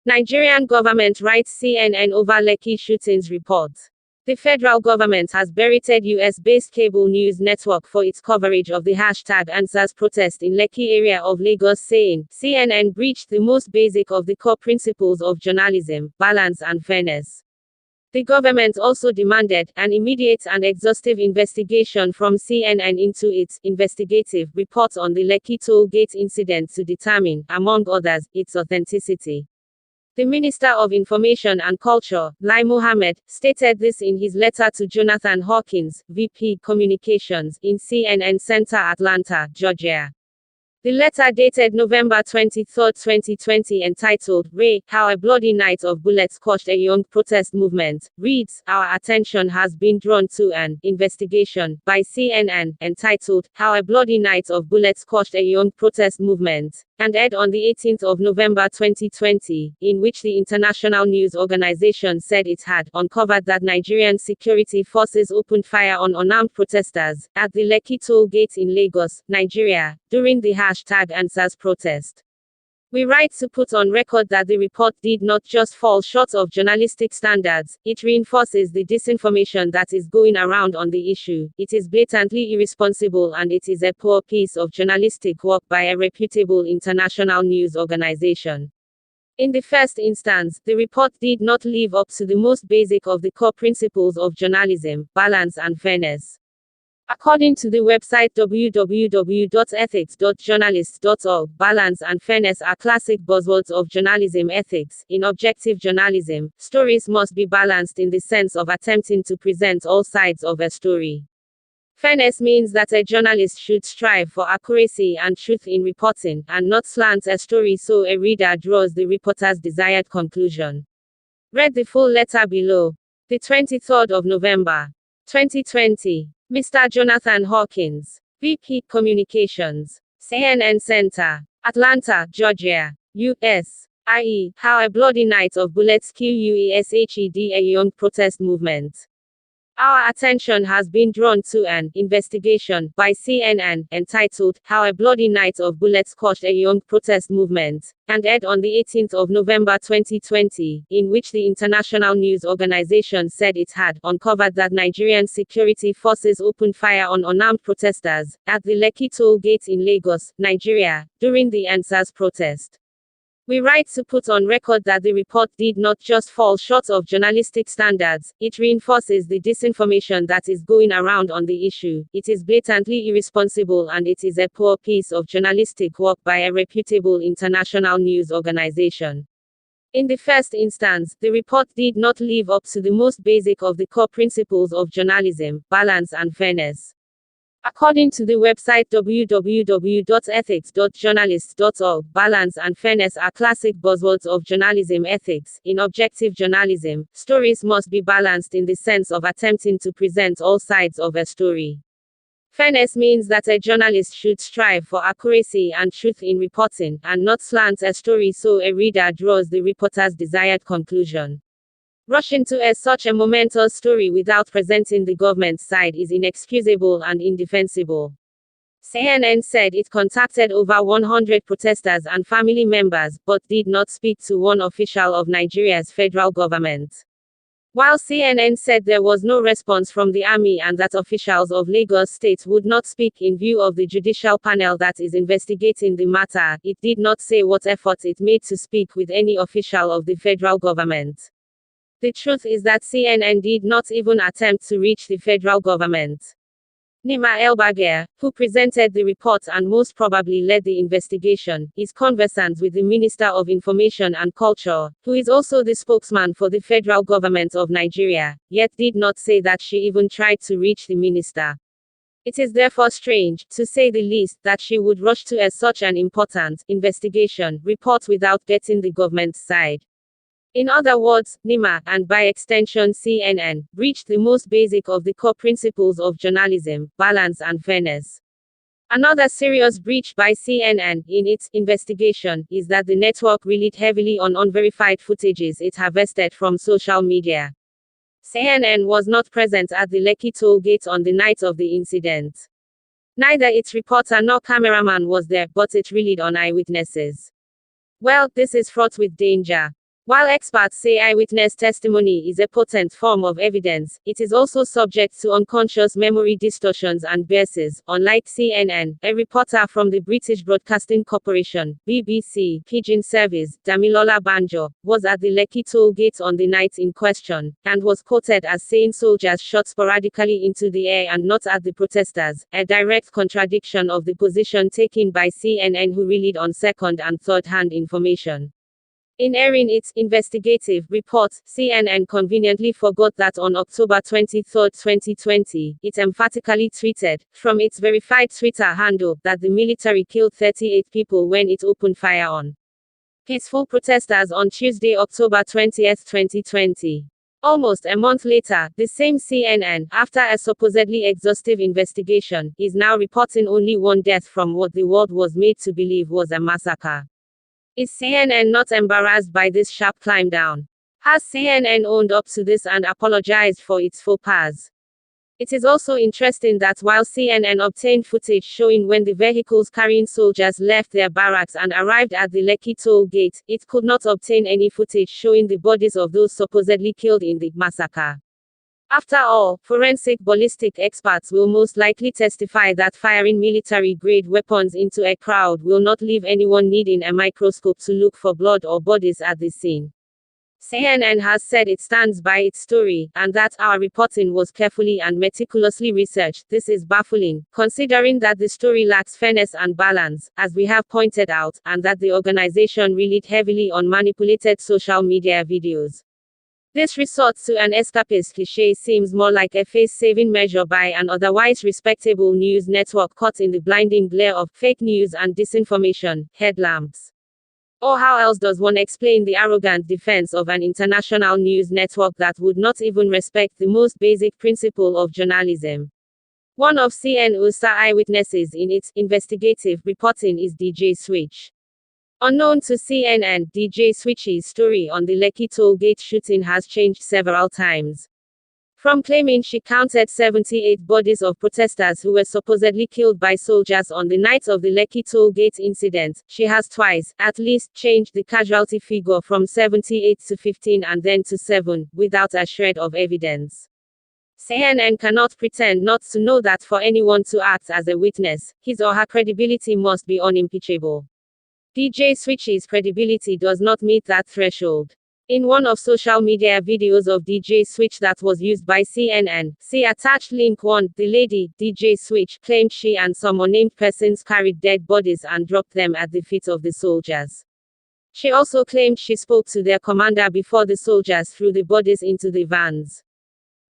Nigerian government writes CNN over Lekki shootings report. The federal government has berated US-based cable news network for its coverage of the #AnswersProtest protest in Lekki area of Lagos, saying, CNN breached the most basic of the core principles of journalism, balance and fairness. The government also demanded an immediate and exhaustive investigation from CNN into its investigative report on the Lekki toll gate incident to determine, among others, its authenticity. The Minister of Information and Culture, Lai Mohammed, stated this in his letter to Jonathan Hawkins, VP Communications, in CNN Center, Atlanta, Georgia. The letter dated November 23, 2020, entitled, "Ray, How a Bloody Night of Bullets Quashed a Young Protest Movement," reads, "Our attention has been drawn to an investigation by CNN, entitled, How a Bloody Night of Bullets Quashed a Young Protest Movement, and aired on the 18th of November 2020, in which the international news organization said it had uncovered that Nigerian security forces opened fire on unarmed protesters at the Lekki toll gate in Lagos, Nigeria, during the #AnswersProtest protest. We write to put on record that the report did not just fall short of journalistic standards, it reinforces the disinformation that is going around on the issue, it is blatantly irresponsible and it is a poor piece of journalistic work by a reputable international news organization. In the first instance, the report did not live up to the most basic of the core principles of journalism, balance and fairness. According to the website www.ethics.journalists.org, balance and fairness are classic buzzwords of journalism ethics. In objective journalism, stories must be balanced in the sense of attempting to present all sides of a story. Fairness means that a journalist should strive for accuracy and truth in reporting, and not slant a story so a reader draws the reporter's desired conclusion. Read the full letter below. The 23rd of November, 2020. Mr. Jonathan Hawkins, VP Communications, CNN Center, Atlanta, Georgia, U.S. i.e., How a Bloody Night of Bullets Quashed a Young Protest Movement. Our attention has been drawn to an investigation by CNN entitled, How a Bloody Night of Bullets Quashed a Young Protest Movement, and aired on the 18th of November 2020, in which the international news organization said it had uncovered that Nigerian security forces opened fire on unarmed protesters at the Lekki toll gate in Lagos, Nigeria, during the Answers protest. We write to put on record that the report did not just fall short of journalistic standards, it reinforces the disinformation that is going around on the issue, it is blatantly irresponsible and it is a poor piece of journalistic work by a reputable international news organization. In the first instance, the report did not live up to the most basic of the core principles of journalism, balance and fairness. According to the website www.ethics.journalists.org, balance and fairness are classic buzzwords of journalism ethics. In objective journalism, stories must be balanced in the sense of attempting to present all sides of a story. Fairness means that a journalist should strive for accuracy and truth in reporting, and not slant a story so a reader draws the reporter's desired conclusion. Rushing to such a momentous story without presenting the government's side is inexcusable and indefensible. CNN said it contacted over 100 protesters and family members, but did not speak to one official of Nigeria's federal government. While CNN said there was no response from the army and that officials of Lagos State would not speak in view of the judicial panel that is investigating the matter, it did not say what efforts it made to speak with any official of the federal government. The truth is that CNN did not even attempt to reach the federal government. Nima El-Bagher, who presented the report and most probably led the investigation, is conversant with the Minister of Information and Culture, who is also the spokesman for the federal government of Nigeria, yet did not say that she even tried to reach the minister. It is therefore strange, to say the least, that she would rush to such an important investigation report without getting the government's side. In other words, Nima, and by extension CNN, breached the most basic of the core principles of journalism, balance and fairness. Another serious breach by CNN, in its investigation, is that the network relied heavily on unverified footages it harvested from social media. CNN was not present at the Lekki toll gate on the night of the incident. Neither its reporter nor cameraman was there, but it relied on eyewitnesses. Well, this is fraught with danger. While experts say eyewitness testimony is a potent form of evidence, it is also subject to unconscious memory distortions and biases. Unlike CNN, a reporter from the British Broadcasting Corporation (BBC) Pidgin Service, Damilola Banjo, was at the Lekki toll gate on the night in question, and was quoted as saying soldiers shot sporadically into the air and not at the protesters, a direct contradiction of the position taken by CNN, who relied on second and third-hand information. In airing its investigative report, CNN conveniently forgot that on October 23, 2020, it emphatically tweeted, from its verified Twitter handle, that the military killed 38 people when it opened fire on peaceful protesters on Tuesday, October 20, 2020. Almost a month later, the same CNN, after a supposedly exhaustive investigation, is now reporting only one death from what the world was made to believe was a massacre. Is CNN not embarrassed by this sharp climb down? Has CNN owned up to this and apologized for its faux pas? It is also interesting that while CNN obtained footage showing when the vehicles carrying soldiers left their barracks and arrived at the Lekki toll gate, it could not obtain any footage showing the bodies of those supposedly killed in the massacre. After all, forensic ballistic experts will most likely testify that firing military-grade weapons into a crowd will not leave anyone needing a microscope to look for blood or bodies at the scene. CNN has said it stands by its story, and that our reporting was carefully and meticulously researched. This is baffling, considering that the story lacks fairness and balance, as we have pointed out, and that the organization relied heavily on manipulated social media videos. This resort to an escapist cliché seems more like a face-saving measure by an otherwise respectable news network caught in the blinding glare of fake news and disinformation headlamps. Or how else does one explain the arrogant defense of an international news network that would not even respect the most basic principle of journalism? One of CNO's star eyewitnesses in its investigative reporting is DJ Switch. Unknown to CNN, DJ Switch's story on the Lekki toll gate shooting has changed several times. From claiming she counted 78 bodies of protesters who were supposedly killed by soldiers on the night of the Lekki toll gate incident, she has twice, at least, changed the casualty figure from 78 to 15 and then to 7, without a shred of evidence. CNN cannot pretend not to know that for anyone to act as a witness, his or her credibility must be unimpeachable. DJ Switch's credibility does not meet that threshold. In one of social media videos of DJ Switch that was used by CNN, see attached link 1, the lady, DJ Switch, claimed she and some unnamed persons carried dead bodies and dropped them at the feet of the soldiers. She also claimed she spoke to their commander before the soldiers threw the bodies into the vans.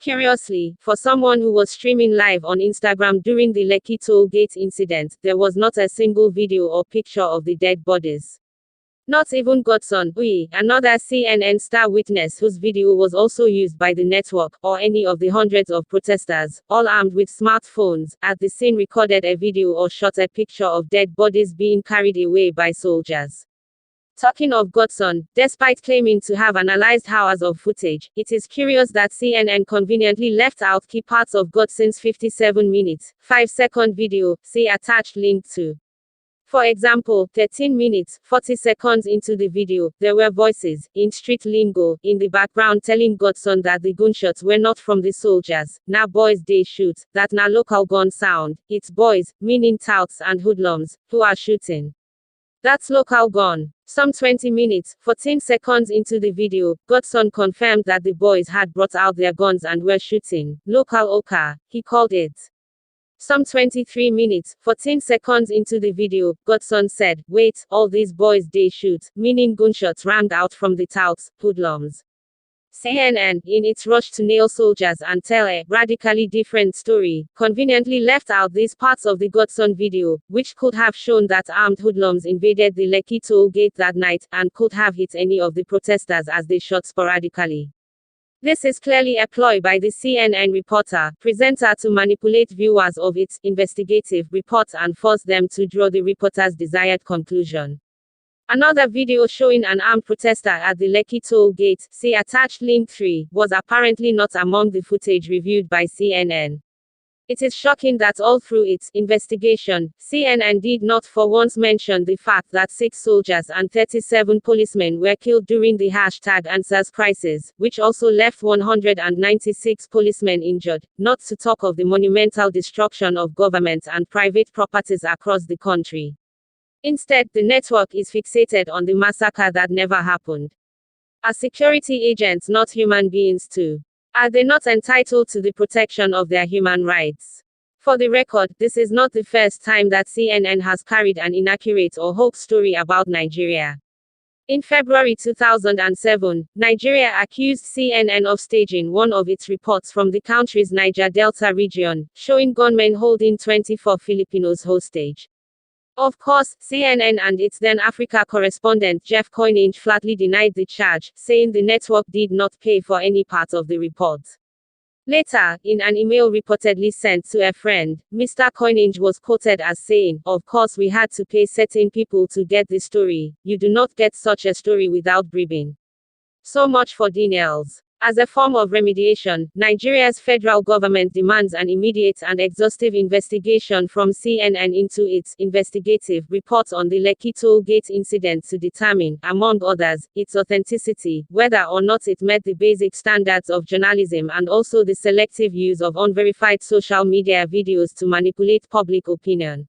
Curiously, for someone who was streaming live on Instagram during the Lekki toll gate incident, there was not a single video or picture of the dead bodies. Not even Godson Uyi, another CNN star witness whose video was also used by the network, or any of the hundreds of protesters, all armed with smartphones, at the scene recorded a video or shot a picture of dead bodies being carried away by soldiers. Talking of Godson, despite claiming to have analyzed hours of footage, it is curious that CNN conveniently left out key parts of Godson's 57 minutes, 5-second video, see attached link 2. For example, 13 minutes, 40 seconds into the video, there were voices, in street lingo, in the background telling Godson that the gunshots were not from the soldiers, na boys they shoot, that na local gun sound, it's boys, meaning touts and hoodlums, who are shooting. That's local gun. Some 20 minutes, 14 seconds into the video, Godson confirmed that the boys had brought out their guns and were shooting. Local Oka, he called it. Some 23 minutes, 14 seconds into the video, Godson said, wait, all these boys they shoot, meaning gunshots rammed out from the touts, hoodlums. CNN, in its rush to nail soldiers and tell a radically different story, conveniently left out these parts of the Godson video, which could have shown that armed hoodlums invaded the Lekki toll gate that night, and could have hit any of the protesters as they shot sporadically. This is clearly a ploy by the CNN reporter, presenter to manipulate viewers of its investigative report and force them to draw the reporter's desired conclusion. Another video showing an armed protester at the Lekki toll gate, see attached link 3, was apparently not among the footage reviewed by CNN. It is shocking that all through its investigation, CNN did not for once mention the fact that 6 soldiers and 37 policemen were killed during the #Answers crisis, which also left 196 policemen injured, not to talk of the monumental destruction of government and private properties across the country. Instead, the network is fixated on the massacre that never happened. Are security agents not human beings too? Are they not entitled to the protection of their human rights? For the record, this is not the first time that CNN has carried an inaccurate or hoax story about Nigeria. In February 2007, Nigeria accused CNN of staging one of its reports from the country's Niger Delta region, showing gunmen holding 24 Filipinos hostage. Of course, CNN and its then Africa correspondent Jeff Koinange flatly denied the charge, saying the network did not pay for any part of the report. Later, in an email reportedly sent to a friend, Mr. Koinange was quoted as saying, "Of course we had to pay certain people to get the story. You do not get such a story without briefing." So much for denials. As a form of remediation, Nigeria's federal government demands an immediate and exhaustive investigation from CNN into its investigative report on the Lekki toll gate incident to determine, among others, its authenticity, whether or not it met the basic standards of journalism, and also the selective use of unverified social media videos to manipulate public opinion.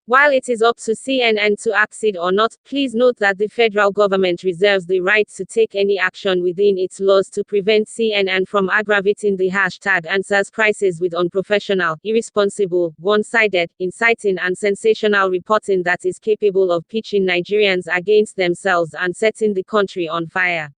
While it is up to CNN to accede or not, please note that the federal government reserves the right to take any action within its laws to prevent CNN from aggravating the #Answers crisis with unprofessional, irresponsible, one-sided, inciting and sensational reporting that is capable of pitching Nigerians against themselves and setting the country on fire.